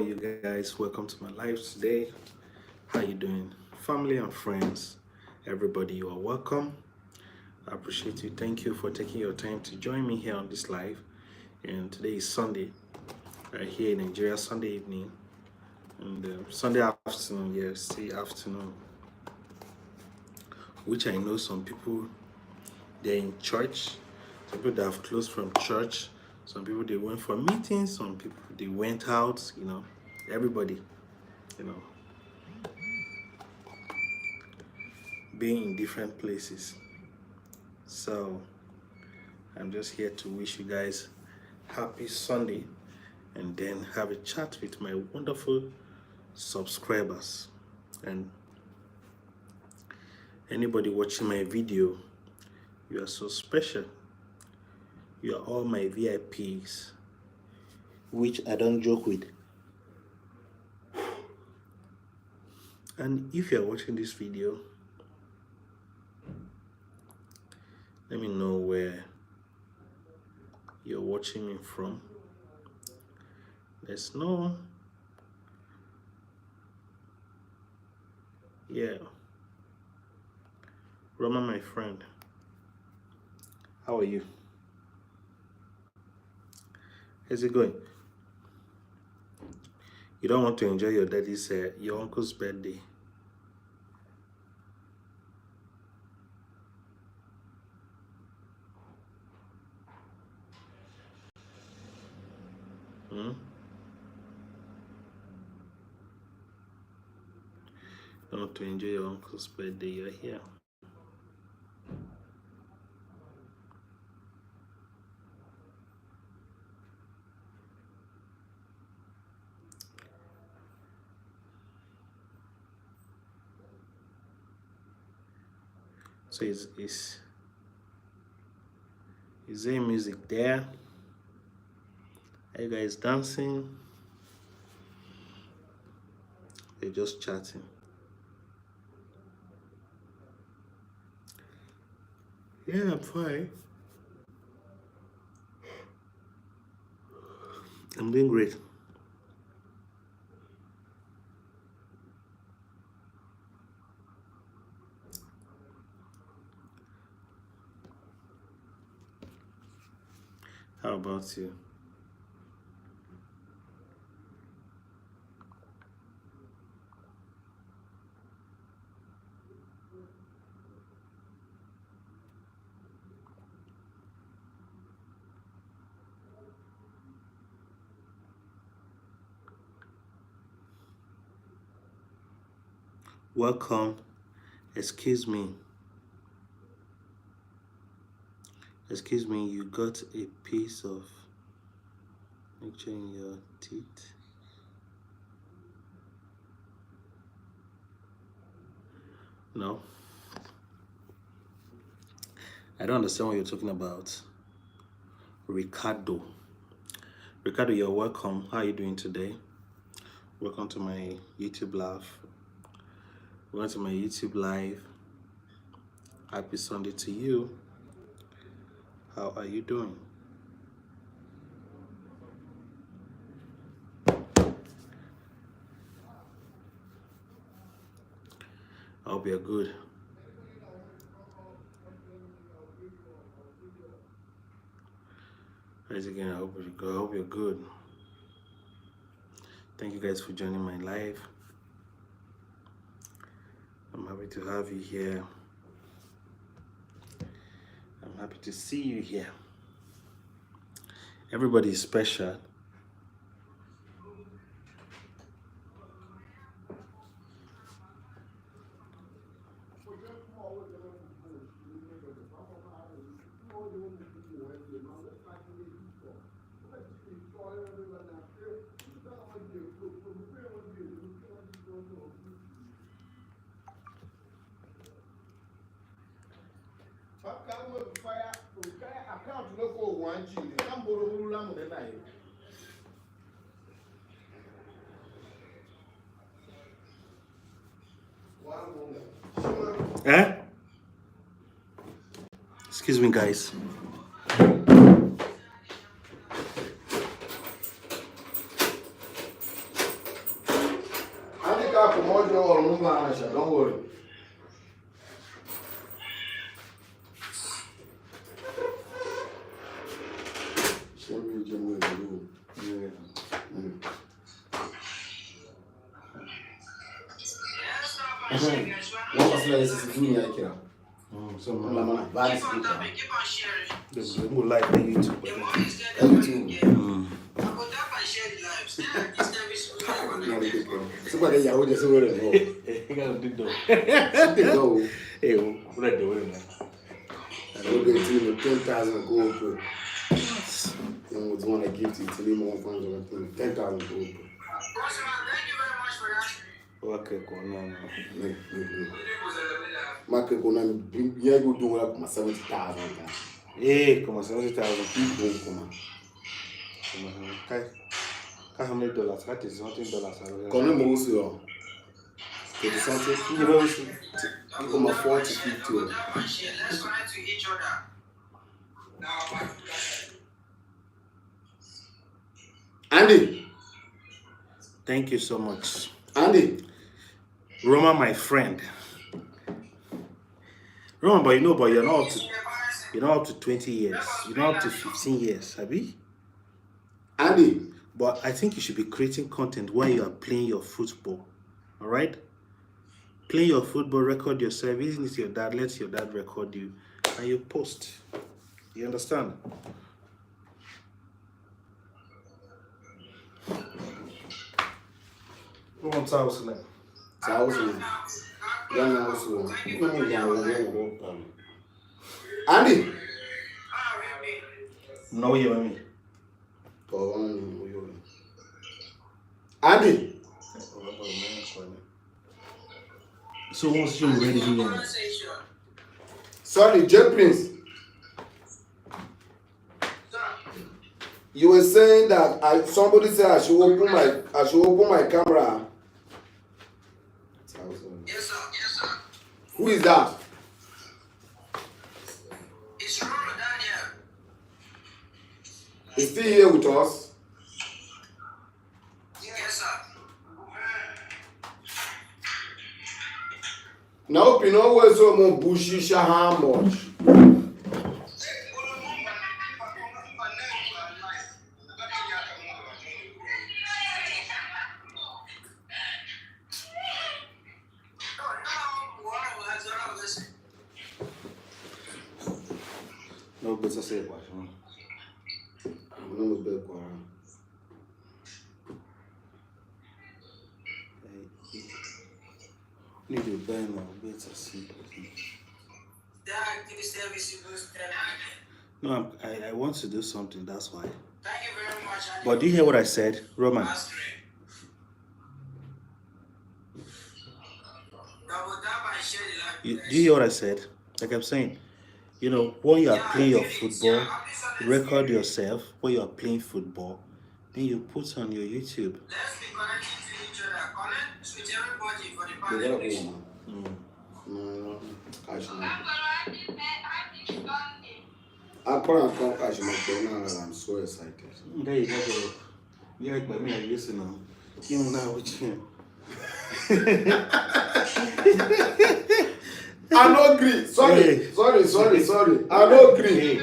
are you guys? Welcome to my live today. How you doing? Family and friends, everybody, you are welcome. I appreciate you. Thank you for taking your time to join me here on this live. And today is Sunday, here in Nigeria, Sunday evening. And Sunday afternoon, yes, the afternoon. Which I know some people, they're in church. Some people that have closed from church. Some people, they went for meetings. Some people, they went out, everybody, you know, being in different places. So I'm just here to wish you guys happy Sunday and then have a chat with my wonderful subscribers and anybody watching my video. You are so special. You are all my VIPs, which I don't joke with. And if you are watching this video, let me know where you're watching me from. Let's know. Yeah. Roma, my friend, how are you? How's it going? You don't want to enjoy your daddy's, your uncle's birthday? Hmm? You want to enjoy your uncle's birthday? You're here. So is there music there? Are you guys dancing? They're just chatting. Yeah, I'm fine. I'm doing great. How about you? Welcome. Excuse me. Excuse me, you got a piece of picture in your teeth? No. I don't understand what you're talking about. Ricardo. Ricardo, you're welcome. How are you doing today? Welcome to my YouTube live. Welcome to my YouTube live. Happy Sunday to you. How are you doing? I hope you're good. Guys, again, I hope you're good. Thank you guys for joining my live. I'm happy to have you here. I'm happy to see you here. Everybody is special. Eh? Excuse me, guys. Don't worry. Show me the way to do. What was like doing like here? So I'm a bad speaker. this is good life on YouTube. Somebody Yahoo just over there. You gotta do Go. Hey, what are doing now? I will get you 10,000 gold. And would want to give to me more funds or 10,000 gold. Thank you very much for that. Okay, cool. No. Market gonna be yeah, you do like my 70,000. Hey, come on, 70,000. Come on. How many dollars? That is $something. Come on, also. It's something you know. Come on, 40, 50. Let's connect to each other. Andy. Thank you so much. Andy. Roma, my friend. Roma, but you're not up to 20 years. You're not up to 15 years, Abi? Andy. But I think you should be creating content while you are playing your football. Alright? Play your football, record yourself. Even if your dad lets your dad record you, and you post. You understand? Who wants house now? Andy. No, you and me. Andy. So once you're ready here. Sorry, J Prince. You were saying that somebody said I should open my camera. Yes, sir. Yes, sir. Who is that? It's Roma Daniel. He's still here with us. Yes, sir. Now, you know where so much bushy how much. No, but I say what? I'm not bad for her. Need to buy my better seat. No, I want to do something, that's why. Thank you very much. But do you hear what I said, Roman? Do you hear what I said? Like I'm saying, you know, when you are playing your football, record yourself when you are playing football, then you put on your YouTube. Let's be connected to each other. Connect with everybody for the family. I'm so excited. There you go. You like by me, I listen now. You know what you I no agree. Sorry. I no agree.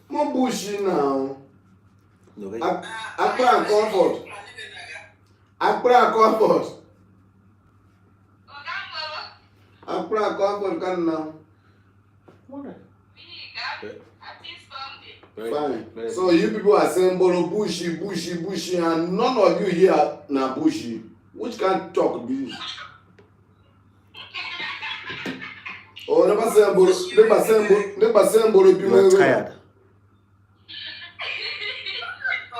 Mo bushy now. Akra comfort. Akra comfort can now. Fine. So you people are saying bolo bushy, and none of you here na bushy. Which can talk be? Oh, never say bolo. You're tired.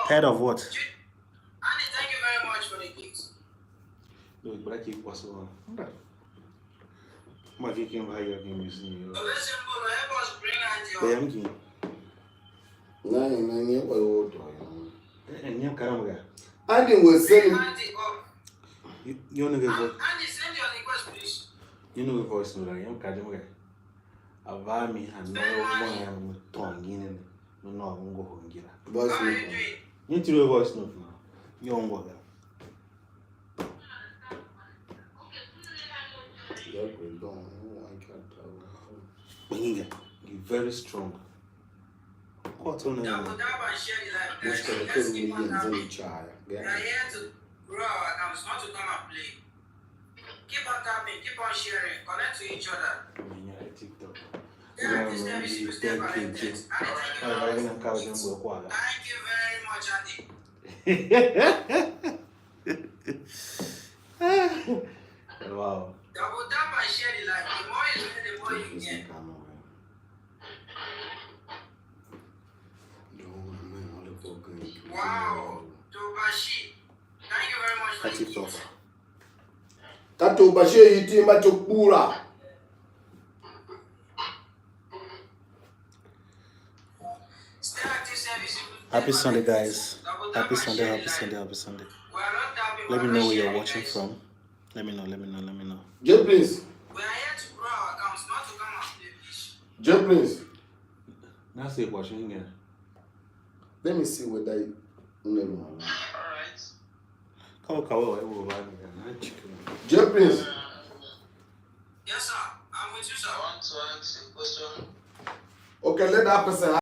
Tired of what? Andy, thank you very much for the gifts. No, but I keep possible. My kicking by your game is new. Help us bring Andy up. And you can't. Andy was saying. You know the voice. Andy, send your request, please. You know the voice, no, I am Kadamga. Avami and no one tongue in no, I'm going to go. Voice How are you note. doing? You need to do a voice note now. You won't go there. very strong. What's on Double there? tap and share the live, guys. Mushkele Let's kero keep on millions tapping. in the child. We are here to grow our accounts, not to come and play. Keep on tapping, keep on sharing, connect to each other. TikTok. Yeah, this service you stay connected. Andy, thank you very much, Andy. Wow. Double tap and share the live. The more you play, the more you get. Wow. Tobashi. Thank you very much for the TikTok. gift. Tato bashe yitimba chokura. Stay active service. Happy Sunday, guys. Happy Sunday, happy Sunday, happy Sunday. We are not tapping. Let me we are know not where you're sharing, watching guys. from. Let me know. J Prince. We are here to grow our accounts, not to come and play, please. J Prince. That's it, watching here. Let me see whether you know. Alright. J Prince. Yes, sir. I'm with you, sir. I want to ask a question. Okay, let that person